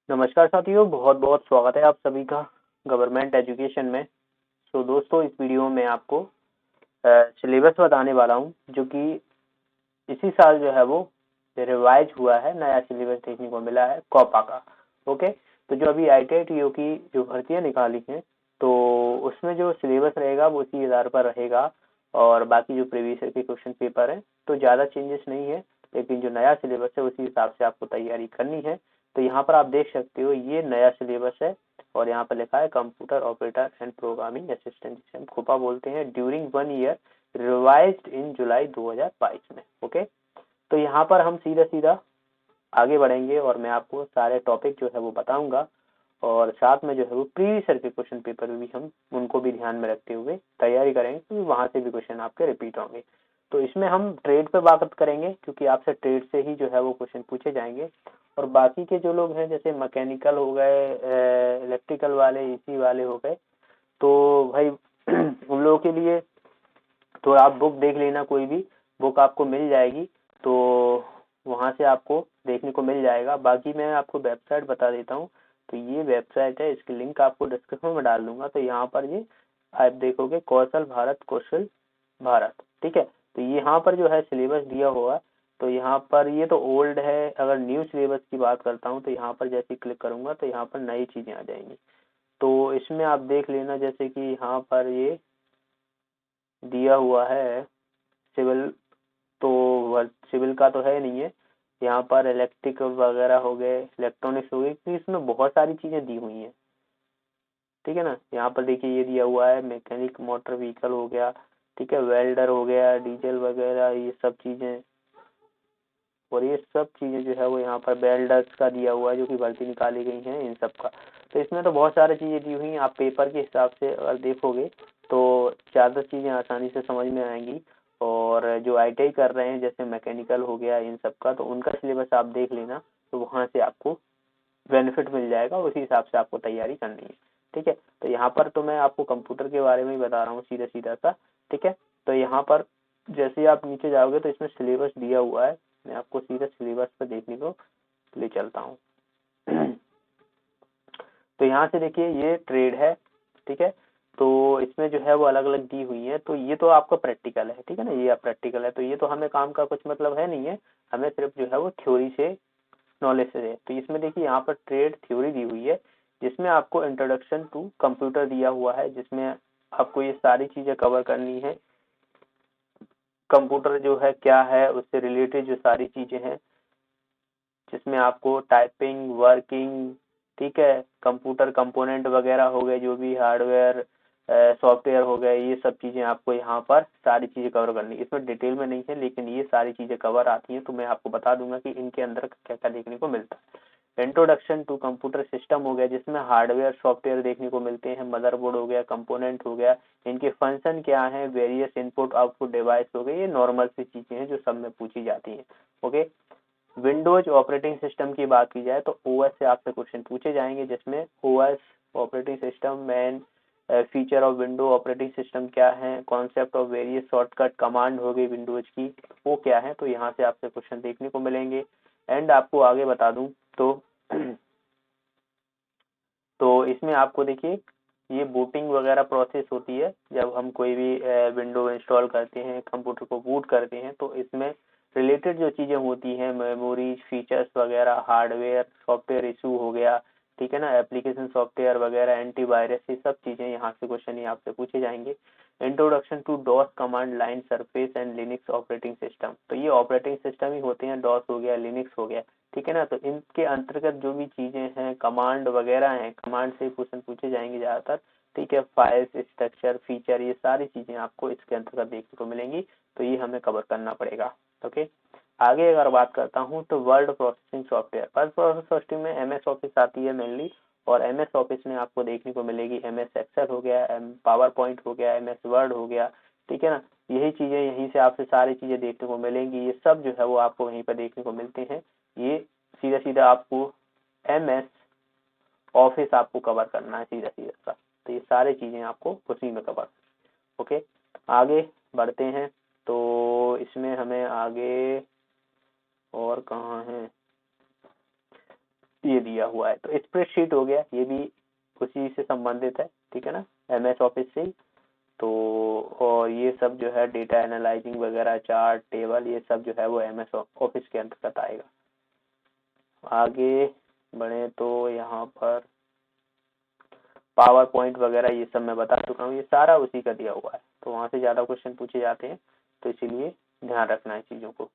नमस्कार साथियों, बहुत बहुत स्वागत है आप सभी का गवर्नमेंट एजुकेशन में। तो दोस्तों, इस वीडियो में आपको सिलेबस बताने वाला हूं जो कि इसी साल जो है वो रिवाइज हुआ है। नया सिलेबस देखने को मिला है कॉपा का। ओके, तो जो अभी IIT की जो भर्तियां निकाली हैं तो उसमें जो सिलेबस रहेगा वो उसी आधार पर रहेगा और बाकी जो प्रीवियस ईयर के क्वेश्चन पेपर हैं तो ज़्यादा चेंजेस नहीं है, लेकिन जो नया सिलेबस है उसी हिसाब से आपको तैयारी करनी है। तो यहाँ पर आप देख सकते हो ये नया सिलेबस है और यहाँ पर लिखा है computer operator and programming assistant, जिसे हम खोपा बोलते हैं, ड्यूरिंग 1 ईयर रिवाइज्ड इन जुलाई 2022 में। ओके, तो यहाँ पर हम सीधा सीधा आगे बढ़ेंगे और मैं आपको सारे टॉपिक जो है वो बताऊंगा और साथ में जो है वो प्रीवियस ईयर के क्वेश्चन पेपर भी हम उनको भी ध्यान में रखते हुए तैयारी करेंगे क्योंकि वहां से भी क्वेश्चन आपके रिपीट होंगे। तो इसमें हम ट्रेड पे बात करेंगे क्योंकि आपसे ट्रेड से ही जो है वो क्वेश्चन पूछे जाएंगे और बाकी के जो लोग हैं जैसे मैकेनिकल हो गए, इलेक्ट्रिकल वाले, इसी वाले हो गए, तो भाई उन लोगों के लिए तो आप बुक देख लेना, कोई भी बुक आपको मिल जाएगी तो वहां से आपको देखने को मिल जाएगा। बाकी मैं आपको वेबसाइट बता देता हूँ। तो ये वेबसाइट है, इसकी लिंक आपको डिस्क्रिप्शन में डाल दूंगा। तो यहाँ पर ये आप देखोगे कौशल भारत, कौशल भारत, ठीक है। तो यहाँ पर जो है सिलेबस दिया हुआ है। तो यहाँ पर ये तो ओल्ड है। अगर न्यू सिलेबस की बात करता हूँ तो यहाँ पर जैसे क्लिक करूंगा तो यहाँ पर नई चीजें आ जाएंगी। तो इसमें आप देख लेना जैसे कि यहाँ पर ये दिया हुआ है सिविल, तो सिविल का तो है नहीं है। यहाँ पर इलेक्ट्रिक वगैरह हो गए, इलेक्ट्रॉनिक्स हो गई, तो इसमें बहुत सारी चीजें दी हुई हैं, ठीक है ना। यहाँ पर देखिए ये दिया हुआ है मैकेनिक मोटर व्हीकल हो गया, ठीक है, वेल्डर हो गया, डीजल वगैरह, ये सब चीजें। और ये सब चीजें जो है वो यहाँ पर वेल्डर्स का दिया हुआ है जो कि भर्ती निकाली गई हैं इन सब का। तो इसमें तो बहुत सारी चीजें दी हुई हैं। आप पेपर के हिसाब से अगर देखोगे तो ज़्यादा चीजें आसानी से समझ में आएंगी। और जो ITI कर रहे हैं जैसे मैकेनिकल हो गया इन सब का, तो उनका सिलेबस आप देख लेना, तो वहां से आपको बेनिफिट मिल जाएगा। उसी हिसाब से आपको तैयारी करनी है, ठीक है। तो यहाँ पर तो मैं आपको कंप्यूटर के बारे में ही बता रहा हूँ सीधा सीधा सा, ठीक है। तो यहाँ पर जैसे ही आप नीचे जाओगे तो इसमें सिलेबस दिया हुआ है। मैं आपको सीधा सिलेबस पर देखने को ले चलता हूँ। तो यहाँ से देखिए ये ट्रेड है, ठीक है। तो इसमें जो है वो अलग अलग दी हुई है। तो ये तो आपका प्रैक्टिकल है, ठीक है ना, ये आप प्रैक्टिकल है। तो ये तो हमें काम का कुछ मतलब है नहीं है, हमें सिर्फ जो है वो थ्योरी से नॉलेज से है। तो इसमें देखिए यहाँ पर ट्रेड थ्योरी दी हुई है जिसमें आपको इंट्रोडक्शन टू कंप्यूटर दिया हुआ है, जिसमें आपको ये सारी चीजें कवर करनी है। कंप्यूटर जो है क्या है, उससे रिलेटेड जो सारी चीजें हैं, जिसमें आपको टाइपिंग, वर्किंग, ठीक है, कंप्यूटर कंपोनेंट वगैरह हो गए, जो भी हार्डवेयर सॉफ्टवेयर हो गए, ये सब चीजें आपको यहाँ पर सारी चीजें कवर करनी है। इसमें डिटेल में नहीं है लेकिन ये सारी चीजें कवर आती हैं। तो मैं आपको बता दूंगा कि इनके अंदर क्या क्या देखने को मिलता है। इंट्रोडक्शन टू कंप्यूटर सिस्टम हो गया जिसमें हार्डवेयर सॉफ्टवेयर देखने को मिलते हैं, मदरबोर्ड हो गया, कंपोनेंट हो गया, इनके फंक्शन क्या है, वेरियस इनपुट आउटपुट डिवाइस हो गए, ये नॉर्मल सी चीजें हैं जो सब में पूछी जाती हैं। ओके, विंडोज ऑपरेटिंग सिस्टम की बात की जाए तो OS से आपसे क्वेश्चन पूछे जाएंगे, जिसमें OS operating system, main feature of window operating system क्या है, concept of various shortcut command हो गई विंडोज की, वो क्या है। तो यहाँ से आपसे क्वेश्चन देखने को मिलेंगे। एंड आपको आगे बता दूं तो तो इसमें आपको देखिए ये बूटिंग वगैरह प्रोसेस होती है जब हम कोई भी विंडो इंस्टॉल करते हैं, कंप्यूटर को बूट करते हैं, तो इसमें रिलेटेड जो चीजें होती हैं, मेमोरी, फीचर्स वगैरह, हार्डवेयर सॉफ्टवेयर इशू हो गया, ठीक है ना, एप्लीकेशन सॉफ्टवेयर वगैरह, एंटीवायरस, ये सब चीजें यहाँ से क्वेश्चन ही आपसे पूछे जाएंगे। Introduction to DOS command line surface and Linux operating system, तो ये ऑपरेटिंग सिस्टम ही होते हैं, डॉस हो गया, लिनक्स हो गया, ठीक है ना। तो इनके अंतर्गत जो भी चीजें हैं, कमांड वगैरह हैं, कमांड से क्वेश्चन पूछे जाएंगे ज्यादातर, ठीक है। फाइल्स, स्ट्रक्चर, फीचर, ये सारी चीजें आपको इसके अंतर्गत देखने को मिलेंगी। तो ये हमें कवर करना पड़ेगा। ओके, आगे अगर बात करता हूँ तो word processing software, word processing में MS ऑफिस आती है मेनली, और MS ऑफिस में आपको देखने को मिलेगी MS एक्सेल हो गया, पावर पॉइंट हो गया, MS वर्ड हो गया, ठीक है ना। यही चीजें यहीं से आपसे सारी चीजें देखने को मिलेंगी। ये सब जो है वो आपको वहीं पर देखने को मिलते हैं। ये सीधा सीधा आपको MS ऑफिस आपको कवर करना है सीधा सीधा सा। तो ये सारी चीजें आपको उसी में कवर। ओके, आगे बढ़ते हैं। तो इसमें हमें आगे और कहाँ है, ये दिया हुआ है। तो स्प्रेडशीट हो गया, ये भी उसी से संबंधित है, ठीक है ना, MS ऑफिस से ही। तो और ये सब जो है डेटा एनालाइजिंग वगैरह, चार्ट, टेबल, ये सब जो है वो MS ऑफिस के अंतर्गत आएगा। आगे बढ़े तो यहाँ पर पावर पॉइंट वगैरह ये सब मैं बता चुका हूँ, ये सारा उसी का दिया हुआ है। तो वहां से ज्यादा क्वेश्चन पूछे जाते हैं, तो इसीलिए ध्यान रखना है चीजों को।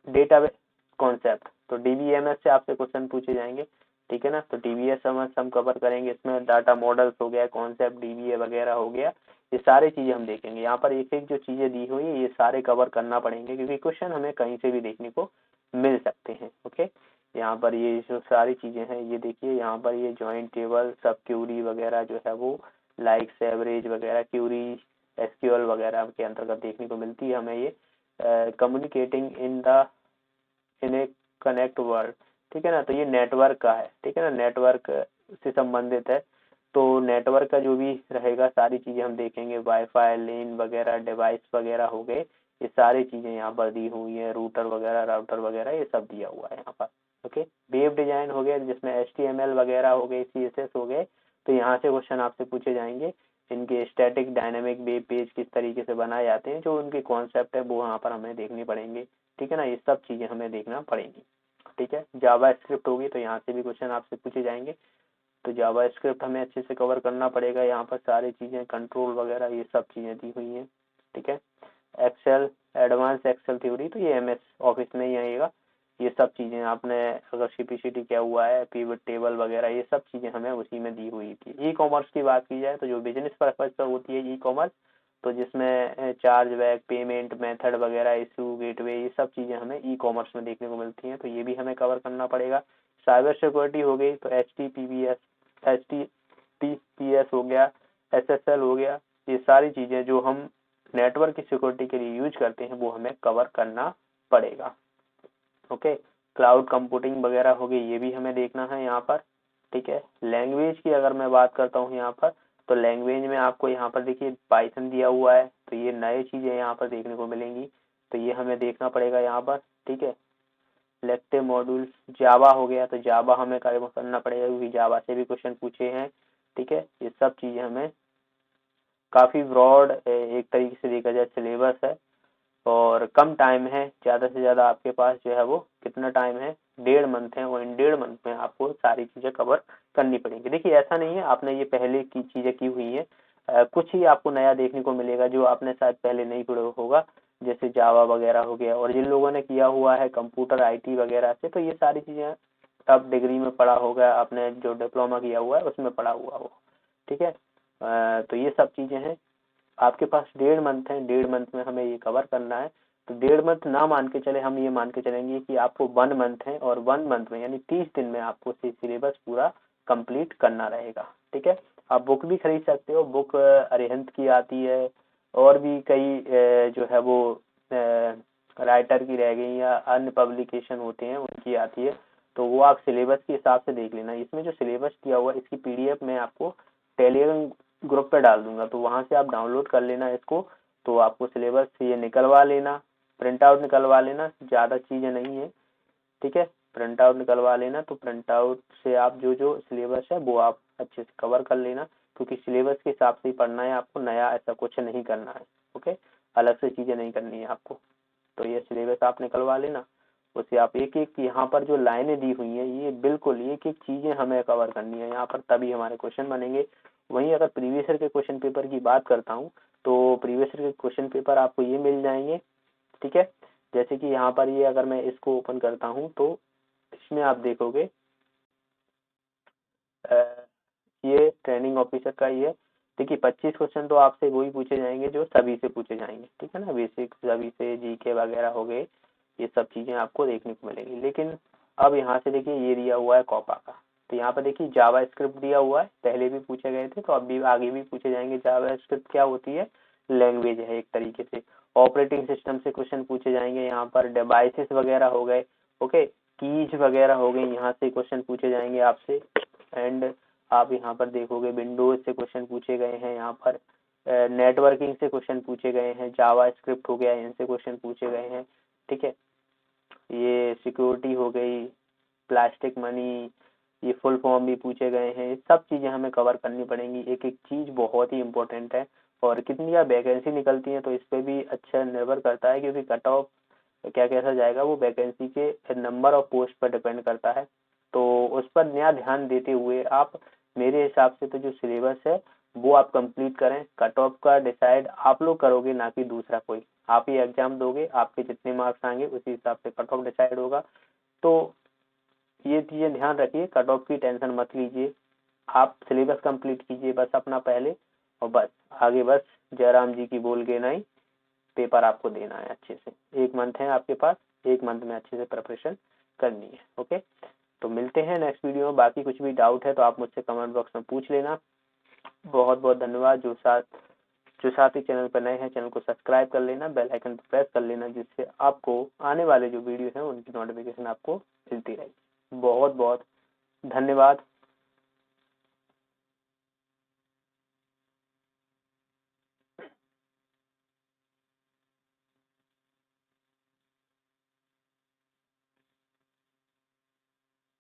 डेटाबेस कॉन्सेप्ट, तो DBMS से आपसे क्वेश्चन पूछे जाएंगे, ठीक है ना। तो DBMS हम कवर करेंगे, इसमें डाटा मॉडल्स हो गया, कॉन्सेप्ट DBA वगैरह हो गया, ये सारी चीजें हम देखेंगे। यहाँ पर एक एक जो चीजें दी हुई है ये सारे कवर करना पड़ेंगे, क्योंकि क्वेश्चन हमें कहीं से भी देखने को मिल सकते हैं। ओके, यहाँ पर ये जो सारी चीजें हैं ये देखिए, यहाँ पर ये जॉइंट टेबल, सब क्यूरी वगैरह जो है वो लाइक्स, एवरेज वगैरह, क्यूरी SQL वगैरह के अंतर्गत देखने को मिलती है हमें ये। कम्युनिकेटिंग इन ए कनेक्ट वर्ल्ड, ठीक है ना, तो ये नेटवर्क का है, ठीक है ना, नेटवर्क से संबंधित है। तो नेटवर्क का जो भी रहेगा सारी चीजें हम देखेंगे, वाईफाई, लेन वगैरह, डिवाइस वगैरह हो गए, ये सारी चीजें यहाँ पर दी हुई है, रूटर वगैरह, राउटर वगैरह, ये सब दिया हुआ है यहाँ पर। ओके, वेब डिजाइन हो गया, जिसमें HTML वगैरह हो गए, CSS हो गए, तो यहाँ से क्वेश्चन आपसे पूछे जाएंगे। इनके स्टैटिक डायनामिक वेब पेज किस तरीके से बनाए जाते हैं, जो उनके कॉन्सेप्ट है वो यहाँ पर हमें देखने पड़ेंगे, ठीक है ना, ये सब चीजें हमें देखना पड़ेंगी, ठीक है। जावा स्क्रिप्ट होगी, तो यहाँ से भी क्वेश्चन आपसे पूछे जाएंगे, तो जावा स्क्रिप्ट हमें अच्छे से कवर करना पड़ेगा। यहाँ पर सारी चीजें, कंट्रोल वगैरह, ये सब चीजें दी हुई हैं, ठीक है। एक्सेल, एडवांस एक्सेल थ्योरी, तो ये MS ऑफिस में ही आएगा। ये सब चीजें आपने अगर CPCT किया हुआ है, पिवट टेबल वगैरह, ये सब चीजें हमें उसी में दी हुई थी। ई-कॉमर्स की बात की जाए तो जो बिजनेस पर्पज पर होती है ई-कॉमर्स, तो जिसमें चार्ज बैक, पेमेंट मेथड वगैरह, इशू, गेटवे, ये सब चीजें हमें ई-कॉमर्स में देखने को मिलती हैं, तो ये भी हमें कवर करना पड़ेगा। साइबर सिक्योरिटी हो गई, तो HTTPS हो गया, SSL हो गया, ये सारी चीजें जो हम नेटवर्क की सिक्योरिटी के लिए यूज करते हैं वो हमें कवर करना पड़ेगा। ओके, क्लाउड कंप्यूटिंग वगैरह हो गई, ये भी हमें देखना है यहाँ पर, ठीक है। लैंग्वेज की अगर मैं बात करता हूँ यहाँ पर, तो लैंग्वेज में आपको यहाँ पर देखिए पाइथन दिया हुआ है, तो ये नई चीजें यहाँ पर देखने को मिलेंगी, तो ये हमें देखना पड़ेगा यहाँ पर, ठीक है। इलेक्टिव मॉड्यूल्स, जावा हो गया, तो जावा हमें करना पड़ेगा, क्योंकि जावा से भी क्वेश्चन पूछे हैं, ठीक है। ये सब चीजें हमें काफी ब्रॉड एक तरीके से देखा जाए सिलेबस है, और कम टाइम है, ज्यादा से ज्यादा आपके पास जो है वो कितना टाइम है, 1.5 मंथ है, और इन 1.5 मंथ में आपको सारी चीजें कवर करनी पड़ेंगी। देखिए ऐसा नहीं है आपने ये पहले की चीजें की हुई है, कुछ ही आपको नया देखने को मिलेगा जो आपने शायद पहले नहीं पढ़ा होगा, जैसे जावा वगैरह हो गया। और जिन लोगों ने किया हुआ है कंप्यूटर IT वगैरह से, तो ये सारी चीजें अब डिग्री में पढ़ा होगा, आपने जो डिप्लोमा किया हुआ है उसमें पढ़ा हुआ हो, ठीक है। तो ये सब चीजें हैं, आपके पास 1.5 मंथ है, 1.5 मंथ में हमें ये कवर करना है। तो 1.5 मंथ ना मान के चले, हम ये मान के चलेंगे कि आपको 1 मंथ है, और 1 मंथ में यानी 30 दिन में आपको सिलेबस पूरा कंप्लीट करना रहेगा, ठीक है। आप बुक भी खरीद सकते हो, बुक अरिहंत की आती है, और भी कई जो है वो राइटर की रह गई या अन्य पब्लिकेशन होते हैं उनकी आती है, तो वो आप सिलेबस के हिसाब से देख लेना। इसमें जो सिलेबस दिया हुआ है इसकी PDF में आपको टेलीग्राम ग्रुप पे डाल दूंगा, तो वहां से आप डाउनलोड कर लेना इसको। तो आपको सिलेबस ये निकलवा लेना, प्रिंट आउट निकलवा लेना, ज्यादा चीजें नहीं है, ठीक है। प्रिंट आउट निकलवा लेना, तो प्रिंट आउट से आप जो जो सिलेबस है वो आप अच्छे से कवर कर लेना, क्योंकि सिलेबस के हिसाब से ही पढ़ना है आपको, नया ऐसा कुछ नहीं करना है, ओके, अलग से चीजें नहीं करनी है आपको। तो ये सिलेबस आप निकलवा लेना, उसे आप एक एक यहाँ पर जो लाइनें दी हुई हैं ये बिल्कुल एक एक चीजें हमें कवर करनी है यहाँ पर, तभी हमारे क्वेश्चन बनेंगे। वहीं अगर प्रीवियस ईयर के क्वेश्चन पेपर की बात करता हूँ, तो प्रीवियस ईयर के क्वेश्चन पेपर आपको ये मिल जाएंगे, ठीक है। जैसे कि यहाँ पर ये अगर मैं इसको ओपन करता हूँ, तो इसमें आप देखोगे ये ट्रेनिंग ऑफिसर का ही है। देखिए 25 क्वेश्चन तो आपसे वही पूछे जाएंगे जो सभी से पूछे जाएंगे, ठीक है ना, बेसिक सभी से, GK वगैरह हो गए, ये सब चीजें आपको देखने को मिलेंगी। लेकिन अब यहाँ से देखिए ये दिया हुआ है कॉपा का, तो यहाँ पर देखिए जावा स्क्रिप्ट दिया हुआ है, पहले भी पूछे गए थे, तो अब भी आगे भी पूछे जाएंगे। जावा स्क्रिप्ट क्या होती है, लैंग्वेज है एक तरीके से। ऑपरेटिंग सिस्टम से क्वेश्चन पूछे जाएंगे, यहाँ पर डिवाइसेस वगैरह हो गए, ओके, कीज वगैरह हो गई, यहाँ से क्वेश्चन पूछे जाएंगे आपसे। एंड आप यहाँ पर देखोगे विंडोज से क्वेश्चन पूछे गए हैं, यहाँ पर नेटवर्किंग से क्वेश्चन पूछे गए हैं, जावा स्क्रिप्ट हो गया, इनसे क्वेश्चन पूछे गए हैं, ठीक है। ये सिक्योरिटी हो गई, प्लास्टिक मनी, ये फुल फॉर्म भी पूछे गए हैं। सब चीज़ें हमें कवर करनी पड़ेंगी, एक एक चीज़ बहुत ही इम्पोर्टेंट है। और कितनी वैकेंसी निकलती है तो इस पर भी अच्छा निर्भर करता है, क्योंकि कट ऑफ क्या कैसा जाएगा वो वैकेंसी के नंबर ऑफ पोस्ट पर डिपेंड करता है। तो उस पर नया ध्यान देते हुए आप, मेरे हिसाब से तो जो सिलेबस है वो आप कंप्लीट करें। कट ऑफ का डिसाइड आप लोग करोगे, ना कि दूसरा कोई। आप ही एग्जाम दोगे, आपके जितने मार्क्स आएंगे उसी हिसाब से कट ऑफ डिसाइड होगा। तो ये चीजें ध्यान रखिए, कट ऑफ की टेंशन मत लीजिए, आप सिलेबस कंप्लीट कीजिए बस अपना पहले, और बस आगे बस जयराम जी की बोल के नहीं, पेपर आपको देना है अच्छे से। 1 मंथ है आपके पास, 1 मंथ में अच्छे से प्रिपरेशन करनी है। ओके, तो मिलते हैं नेक्स्ट वीडियो में। बाकी कुछ भी डाउट है तो आप मुझसे कमेंट बॉक्स में पूछ लेना। बहुत बहुत धन्यवाद। जो साथी चैनल पर नए हैं, चैनल को सब्सक्राइब कर लेना, बेल आइकन प्रेस कर लेना, जिससे आपको आने वाले जो वीडियो हैं उनकी नोटिफिकेशन आपको मिलती रहेगी। बहुत बहुत धन्यवाद।